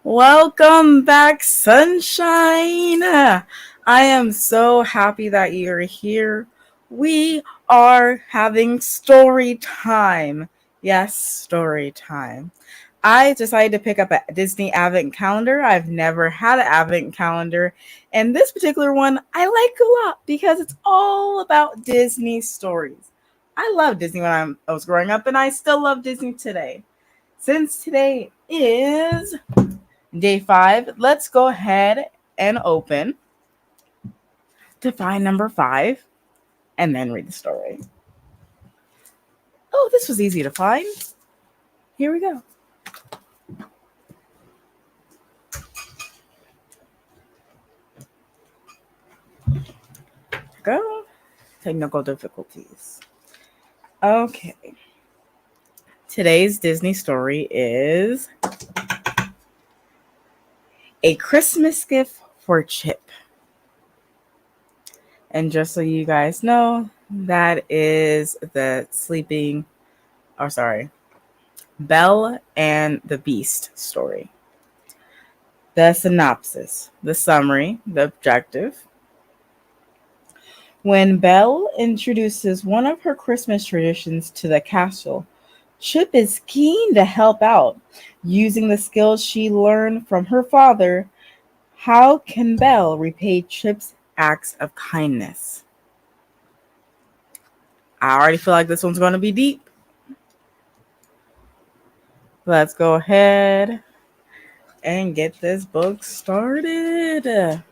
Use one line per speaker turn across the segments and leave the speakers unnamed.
Welcome back, sunshine. I am so happy that you're here. We are having story time. Yes, story time. I decided to pick up a Disney Advent calendar. I've never had an Advent calendar, and this particular one I like a lot because it's all about Disney stories. I loved Disney when I was growing up, and I still love Disney today. Since today is Day 5, let's go ahead and open to find number 5 and then read the story. Oh, this was easy to find. Here we go. Go. Technical difficulties. Okay. Today's Disney story is A Christmas Gift for Chip. And just so you guys know, that is the Belle and the Beast story. The synopsis, the summary, the objective. When Belle introduces one of her Christmas traditions to the castle, Chip is keen to help out, using the skills she learned from her father. How can Belle repay Chip's acts of kindness? I already feel like this one's going to be deep. Let's go ahead and get this book started. The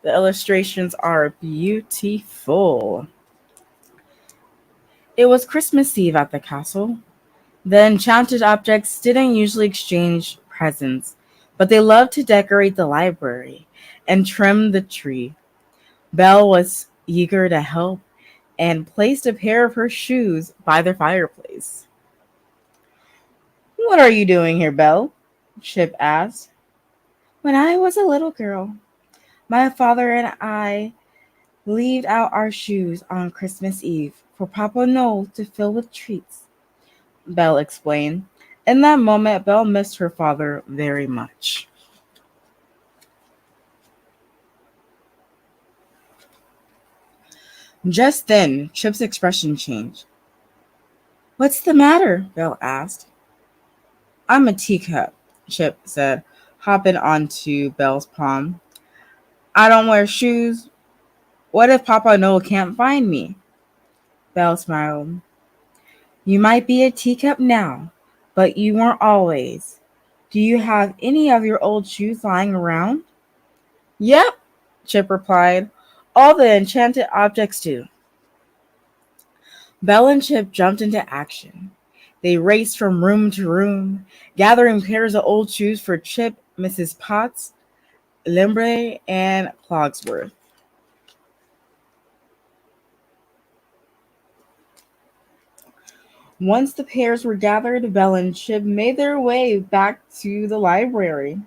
illustrations are beautiful. It was Christmas Eve at the castle. The enchanted objects didn't usually exchange presents, but they loved to decorate the library and trim the tree. Belle was eager to help and placed a pair of her shoes by the fireplace. "What are you doing here, Belle?" Chip asked. "When I was a little girl, my father and I leaved out our shoes on Christmas Eve for Papa Noel to fill with treats," Belle explained. In that moment, Belle missed her father very much. Just then, Chip's expression changed. "What's the matter?" Belle asked. "I'm a teacup," Chip said, hopping onto Belle's palm. "I don't wear shoes. What if Papa Noel can't find me?" Belle smiled. "You might be a teacup now, but you weren't always. Do you have any of your old shoes lying around?" "Yep," Chip replied. "All the enchanted objects do." Belle and Chip jumped into action. They raced from room to room, gathering pairs of old shoes for Chip, Mrs. Potts, Limbre, and Clogsworth. Once the pairs were gathered, Belle and Chip made their way back to the library.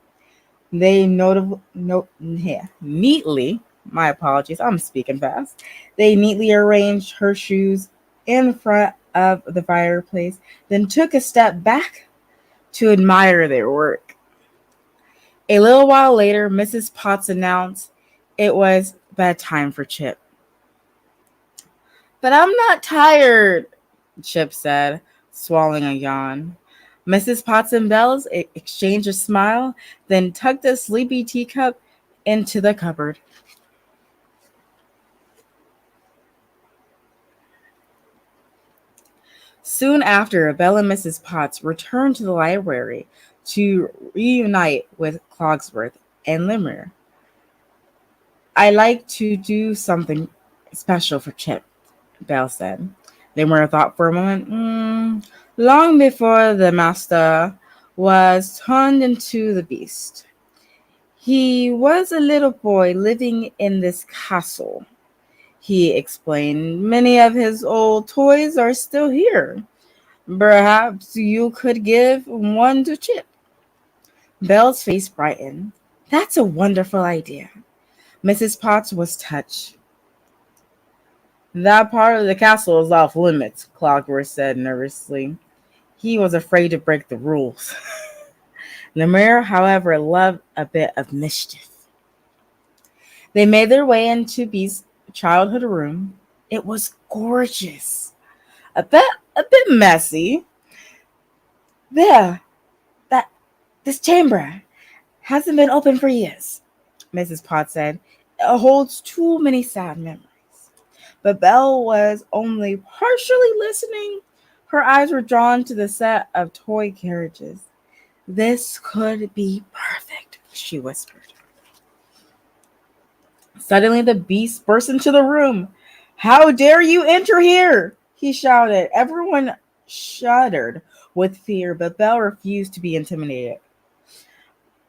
They neatly, my apologies, I'm speaking fast. They neatly arranged her shoes in front of the fireplace, then took a step back to admire their work. A little while later, Mrs. Potts announced it was bedtime for Chip. "But I'm not tired," Chip said, swallowing a yawn. Mrs. Potts and Bells exchanged a smile, then tucked the sleepy teacup into the cupboard. Soon after, Belle and Mrs. Potts returned to the library to reunite with Clogsworth and Limmer. "I like to do something special for Chip," Belle said. Limmer thought for a moment. Long before the master was turned into the beast, he was a little boy living in this castle," he explained. "Many of his old toys are still here. Perhaps you could give one to Chip." Belle's face brightened. "That's a wonderful idea." Mrs. Potts was touched. "That part of the castle is off limits," Clockwork said nervously. He was afraid to break the rules. Lemire, however, loved a bit of mischief. They made their way into Bee's childhood room. It was gorgeous, a bit messy. There, that this chamber hasn't been open for years, Mrs. Potts said. It holds too many sad memories. But Belle was only partially listening. Her eyes were drawn to the set of toy carriages. This could be perfect, she whispered. Suddenly the beast burst into the room. How dare you enter here? He shouted. Everyone shuddered with fear, but Belle refused to be intimidated.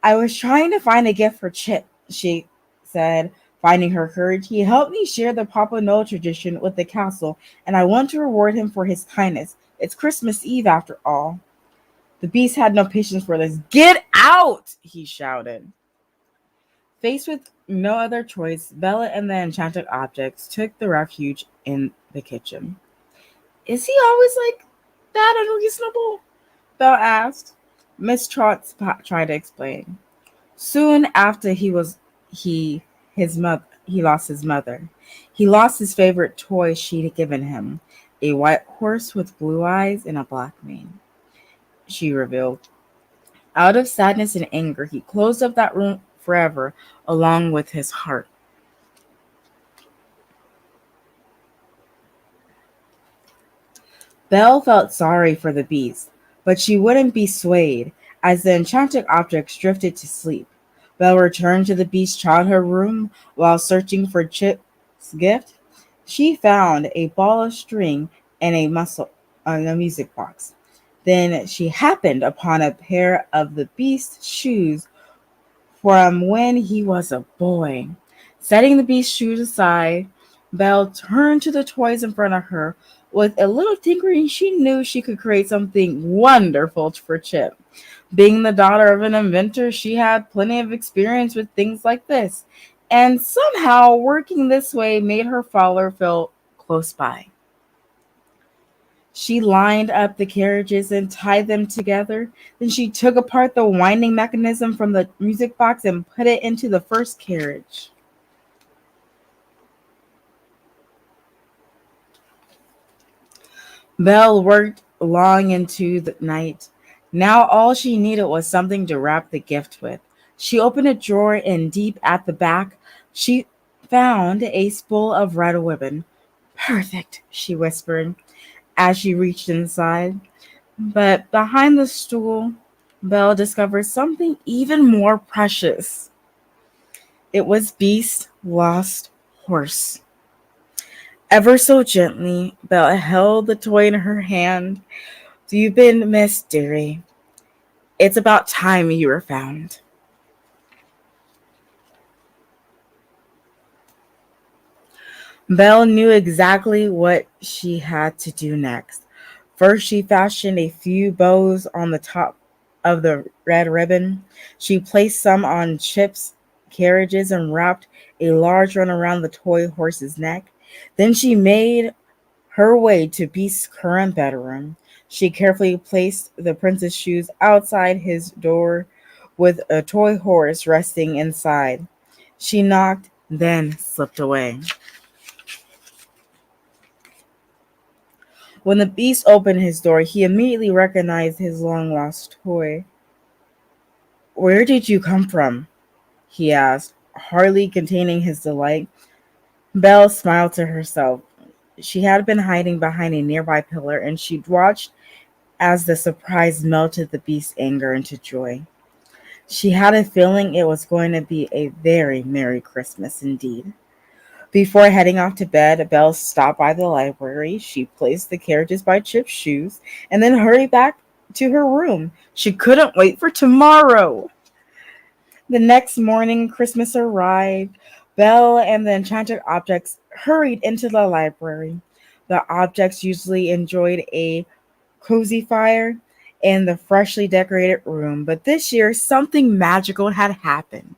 I was trying to find a gift for Chip, she said, finding her courage. He helped me share the Papa Noel tradition with the castle, and I want to reward him for his kindness. It's Christmas Eve after all. The beast had no patience for this. Get out! He shouted. Faced with no other choice, Bella and the enchanted objects took the refuge in the kitchen. Is he always like that unreasonable? Belle asked. Miss Trotz tried to explain. Soon after he lost his mother. He lost his favorite toy she'd given him, a white horse with blue eyes and a black mane. She revealed. Out of sadness and anger, he closed up that room forever, along with his heart. Belle felt sorry for the beast, but she wouldn't be swayed. As the enchanted objects drifted to sleep, Belle returned to the beast's childhood room while searching for Chip's gift. She found a ball of string and a music box. Then she happened upon a pair of the beast's shoes from when he was a boy. Setting the beast's shoes aside, Belle turned to the toys in front of her. With a little tinkering, she knew she could create something wonderful for Chip. Being the daughter of an inventor, she had plenty of experience with things like this, and somehow working this way made her father feel close by. She lined up the carriages and tied them together. Then she took apart the winding mechanism from the music box and put it into the first carriage. Belle worked long into the night. Now all she needed was something to wrap the gift with. She opened a drawer and deep at the back, she found a spool of red ribbon. Perfect, she whispered as she reached inside. But behind the stool, Belle discovered something even more precious. It was Beast's lost horse. Ever so gently, Belle held the toy in her hand. You've been missed, dearie. It's about time you were found. Belle knew exactly what she had to do next. First, she fashioned a few bows on the top of the red ribbon. She placed some on Chip's carriages and wrapped a large one around the toy horse's neck. Then she made her way to Beast's current bedroom. She carefully placed the prince's shoes outside his door with a toy horse resting inside. She knocked, then slipped away. When the beast opened his door, he immediately recognized his long lost toy. Where did you come from? He asked, hardly containing his delight. Belle smiled to herself. She had been hiding behind a nearby pillar, and she watched as the surprise melted the beast's anger into joy. She had a feeling it was going to be a very Merry Christmas indeed. Before heading off to bed, Belle stopped by the library. She placed the carriages by Chip's shoes and then hurried back to her room. She couldn't wait for tomorrow. The next morning, Christmas arrived. Belle and the enchanted objects hurried into the library. The objects usually enjoyed a cozy fire in the freshly decorated room, but this year something magical had happened.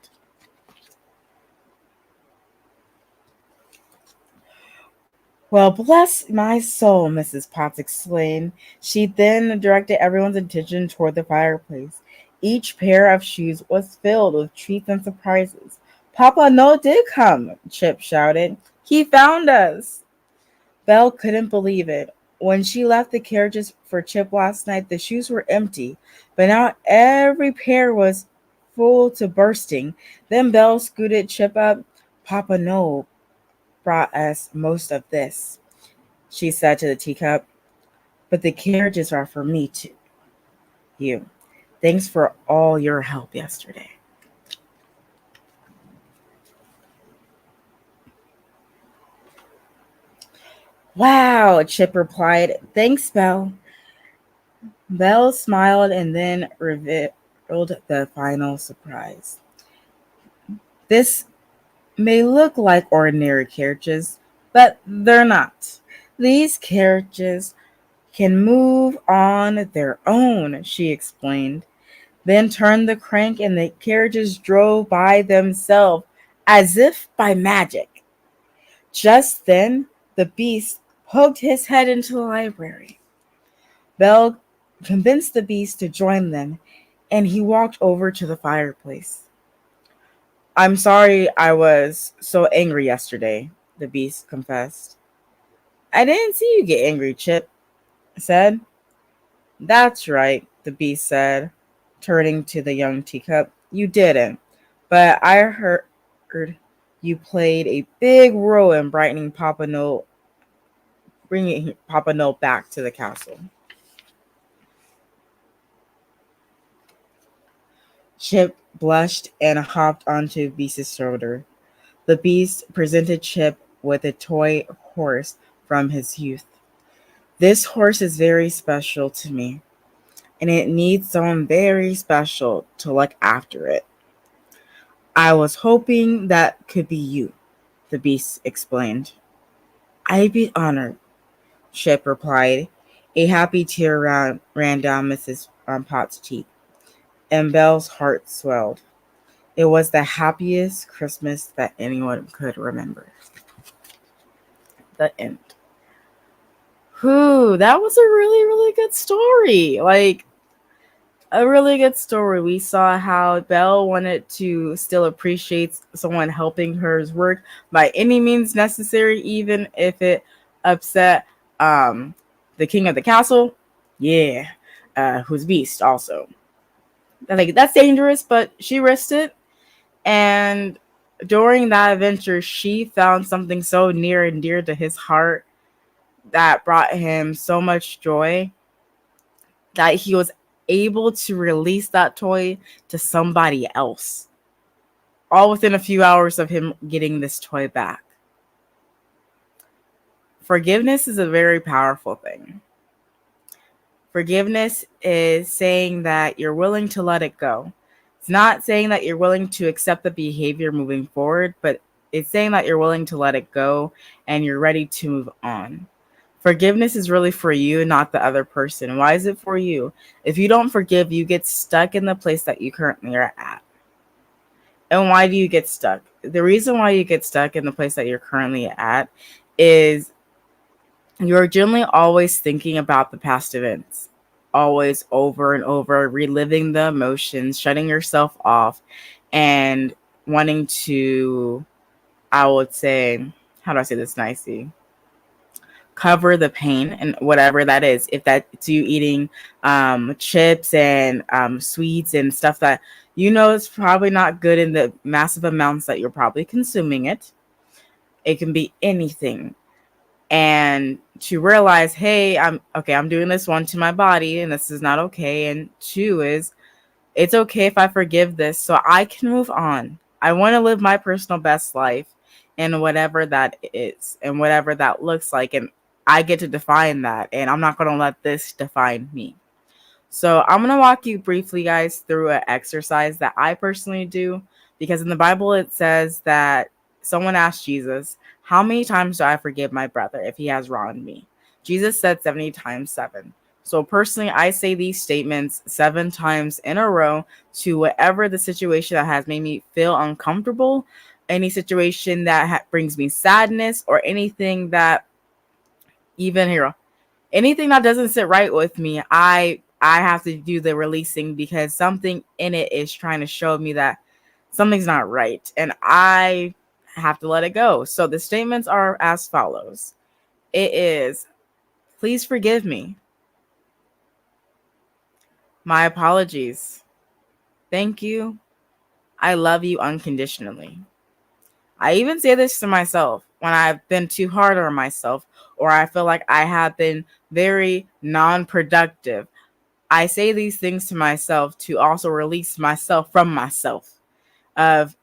Well, bless my soul, Mrs. Potts exclaimed. She then directed everyone's attention toward the fireplace. Each pair of shoes was filled with treats and surprises. Papa Noel did come, Chip shouted. He found us. Belle couldn't believe it. When she left the carriages for Chip last night, the shoes were empty, but now every pair was full to bursting. Then Belle scooted Chip up. Papa Noel brought us most of this, she said to the teacup, but the carriages are for me too. You. Thanks for all your help yesterday. Wow, Chip replied. Thanks, Belle. Belle smiled and then revealed the final surprise. This may look like ordinary carriages, but they're not. These carriages can move on their own, she explained, then turned the crank and the carriages drove by themselves as if by magic. Just then, the beast poked his head into the library. Belle convinced the beast to join them, and he walked over to the fireplace. I'm sorry I was so angry yesterday, the beast confessed. I didn't see you get angry, Chip said. That's right, the beast said, turning to the young teacup. You didn't, but I heard you played a big role in bringing Papa Noel back to the castle. Chip blushed and hopped onto Beast's shoulder. The beast presented Chip with a toy horse from his youth. This horse is very special to me, and it needs someone very special to look after it. I was hoping that could be you, the beast explained. I'd be honored, Chip replied. A happy tear ran down Mrs. Potts' cheek, and Belle's heart swelled. It was the happiest Christmas that anyone could remember. The end. Whew, that was a really, really good story. Like, a really good story. We saw how Belle wanted to still appreciate someone helping her work by any means necessary, even if it upset the king of the castle. Yeah, who's Beast also. Like, that's dangerous, but she risked it. And during that adventure, she found something so near and dear to his heart that brought him so much joy that he was able to release that toy to somebody else, all within a few hours of him getting this toy back. Forgiveness is a very powerful thing. Forgiveness is saying that you're willing to let it go. It's not saying that you're willing to accept the behavior moving forward, but it's saying that you're willing to let it go and you're ready to move on. Forgiveness is really for you, not the other person. Why is it for you? If you don't forgive, you get stuck in the place that you currently are at. And why do you get stuck? The reason why you get stuck in the place that you're currently at is you're generally always thinking about the past events, always over and over, reliving the emotions, shutting yourself off, and wanting to, I would say, how do I say this nicely? Cover the pain and whatever that is. If that's you eating chips and sweets and stuff that you know is probably not good in the massive amounts that you're probably consuming it. It can be anything. And to realize, hey, I'm doing this, one, to my body, and this is not okay. And two is, it's okay if I forgive this so I can move on. I want to live my personal best life and whatever that is and whatever that looks like. And I get to define that. And I'm not going to let this define me. So I'm going to walk you briefly, guys, through an exercise that I personally do. Because in the Bible, it says that someone asked Jesus, how many times do I forgive my brother if he has wronged me? Jesus said 70 times 7. So personally, I say these statements 7 times in a row to whatever the situation that has made me feel uncomfortable, any situation that brings me sadness, or anything that anything that doesn't sit right with me. I I have to do the releasing because something in it is trying to show me that something's not right. And I have to let it go. So the statements are as follows. It is, please forgive me. My apologies. Thank you. I love you unconditionally. I even say this to myself when I've been too hard on myself or I feel like I have been very non-productive. I say these things to myself to also release myself from myself, of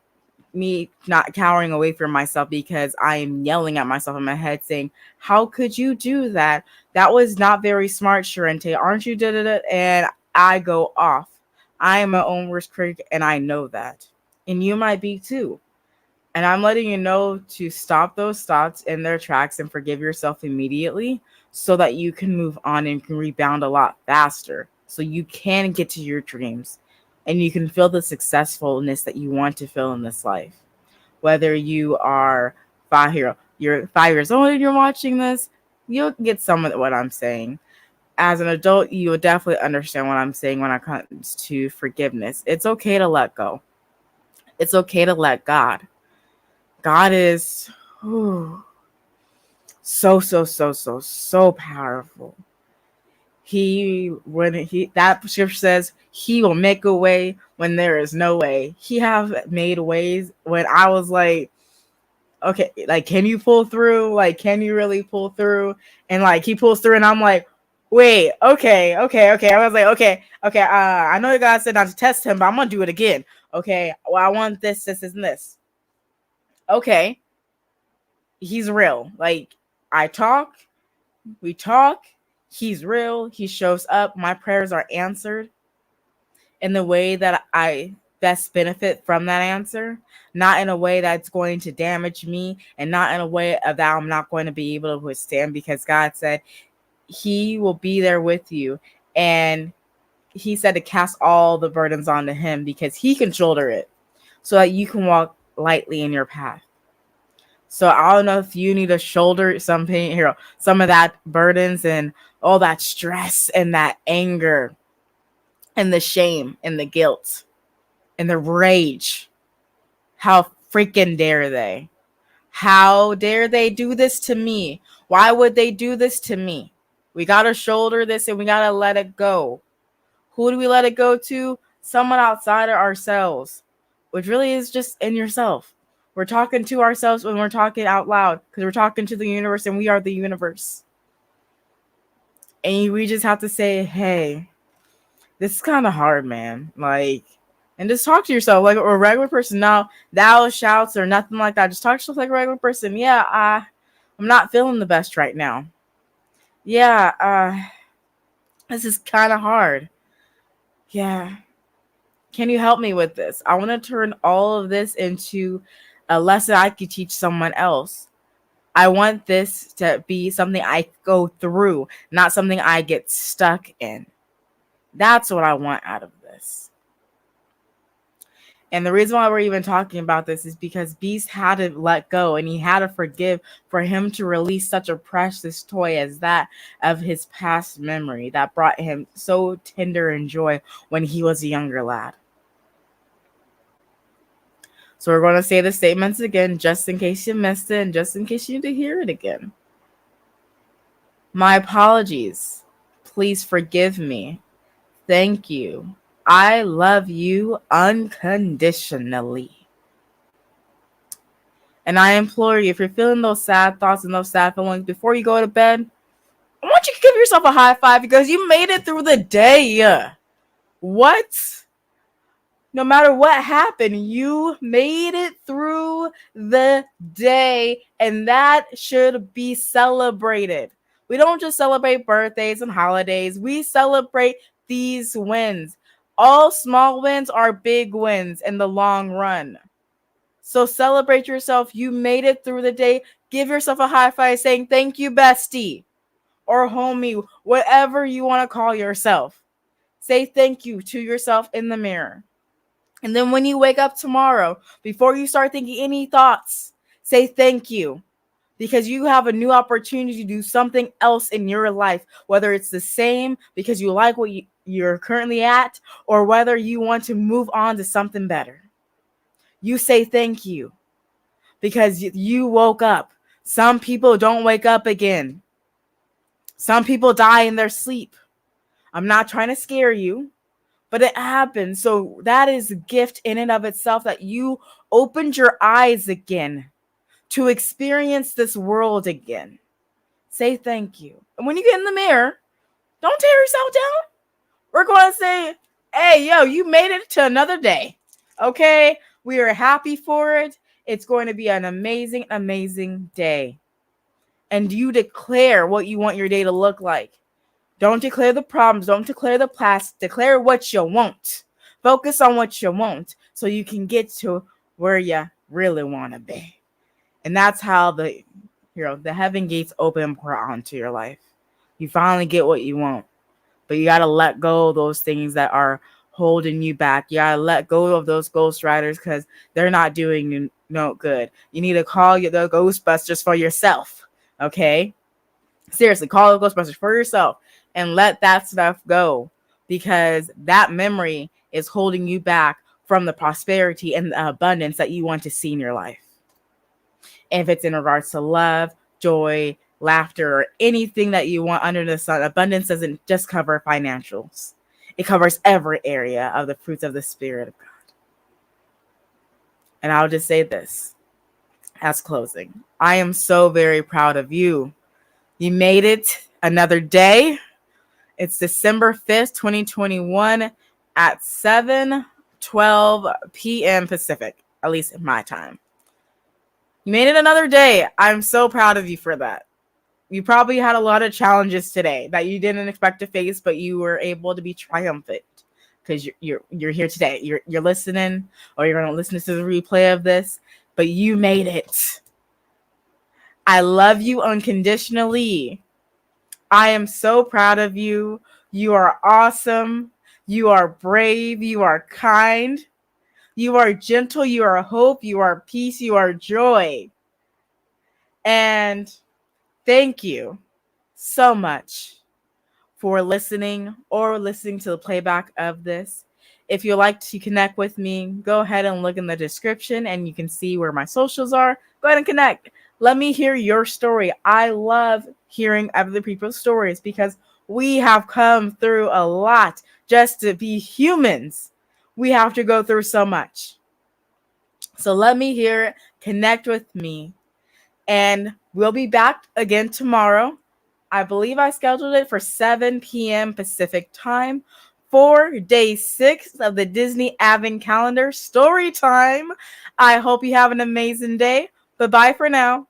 me not cowering away from myself because I am yelling at myself in my head saying, how could you do that? That was not very smart, Charente. Aren't you? And I go off. I am my own worst critic and I know that. And you might be too. And I'm letting you know to stop those thoughts in their tracks and forgive yourself immediately so that you can move on and can rebound a lot faster. So you can get to your dreams and you can feel the successfulness that you want to feel in this life. Whether you are you're 5 years old and you're watching this, you'll get some of what I'm saying. As an adult, you will definitely understand what I'm saying when it comes to forgiveness. It's okay to let go. It's okay to let God. God is so powerful. That scripture says he will make a way when there is no way. He have made ways when I was like, okay, like, can you pull through? Like, can you really pull through? And like, he pulls through, and I'm like, wait, okay. I was like, okay. I know God said not to test him, but I'm gonna do it again. Okay, well, I want this, and this. Okay, he's real. Like, we talk. He's real. He shows up. My prayers are answered in the way that I best benefit from that answer, not in a way that's going to damage me and not in a way that I'm not going to be able to withstand, because God said he will be there with you. And he said to cast all the burdens onto him because he can shoulder it so that you can walk lightly in your path. So I don't know if you need to shoulder some pain here, some of that burdens and all that stress and that anger and the shame and the guilt and the rage. How freaking dare they? How dare they do this to me? Why would they do this to me? We got to shoulder this and we got to let it go. Who do we let it go to? Someone outside of ourselves, which really is just in yourself. We're talking to ourselves when we're talking out loud because we're talking to the universe and we are the universe. And we just have to say, hey, this is kind of hard, man. Like, and just talk to yourself like a regular person. Now, thou shouts or nothing like that. Just talk to yourself like a regular person. Yeah, I'm not feeling the best right now. Yeah, this is kind of hard. Yeah. Can you help me with this? I want to turn all of this into a lesson I could teach someone else. I want this to be something I go through, not something I get stuck in. That's what I want out of this. And the reason why we're even talking about this is because Beast had to let go and he had to forgive for him to release such a precious toy as that of his past memory that brought him so tender and joy when he was a younger lad. So we're going to say the statements again, just in case you missed it and just in case you need to hear it again. My apologies. Please forgive me. Thank you. I love you unconditionally. And I implore you, if you're feeling those sad thoughts and those sad feelings before you go to bed, I want you to give yourself a high five because you made it through the day. What? No matter what happened, you made it through the day, and that should be celebrated. We don't just celebrate birthdays and holidays. We celebrate these wins. All small wins are big wins in the long run. So celebrate yourself. You made it through the day. Give yourself a high five saying, thank you, bestie, or homie, whatever you want to call yourself. Say thank you to yourself in the mirror. And then when you wake up tomorrow, before you start thinking any thoughts, say thank you. because you have a new opportunity to do something else in your life, whether it's the same because you like what you're currently at, or whether you want to move on to something better. You say thank you because you woke up. Some people don't wake up again. Some people die in their sleep. I'm not trying to scare you, but it happens. So that is a gift in and of itself, that you opened your eyes again to experience this world again. Say thank you. And when you get in the mirror, don't tear yourself down. We're going to say, hey, yo, you made it to another day. Okay? We are happy for it. It's going to be an amazing, amazing day. And you declare what you want your day to look like. Don't declare the problems. Don't declare the past. Declare what you want. Focus on what you want so you can get to where you really want to be. And that's how the heaven gates open and pour onto your life. You finally get what you want. But you got to let go of those things that are holding you back. You got to let go of those ghostwriters because they're not doing you no good. You need to call the Ghostbusters for yourself. Okay? Seriously, call the Ghostbusters for yourself and let that stuff go, because that memory is holding you back from the prosperity and the abundance that you want to see in your life. If it's in regards to love, joy, laughter, or anything that you want under the sun, abundance doesn't just cover financials. It covers every area of the fruits of the Spirit of God. And I'll just say this as closing. I am so very proud of you. You made it another day. It's December 5th, 2021 at 7:12 p.m. Pacific, at least in my time. You made it another day. I'm so proud of you for that. You probably had a lot of challenges today that you didn't expect to face, but you were able to be triumphant because you're here today. You're listening, or you're going to listen to the replay of this, but you made it. I love you unconditionally. I am so proud of you. You are awesome. You are brave. You are kind. You are gentle. You are hope. You are peace. You are joy. And thank you so much for listening to the playback of this. If you'd like to connect with me, go ahead and look in the description and you can see where my socials are. Go ahead and connect. Let me hear your story. I love hearing other people's stories because we have come through a lot just to be humans. We have to go through so much. So let me hear it. Connect with me. And we'll be back again tomorrow. I believe I scheduled it for 7 p.m. Pacific time for day 6 of the Disney Advent Calendar story time. I hope you have an amazing day. Bye-bye for now.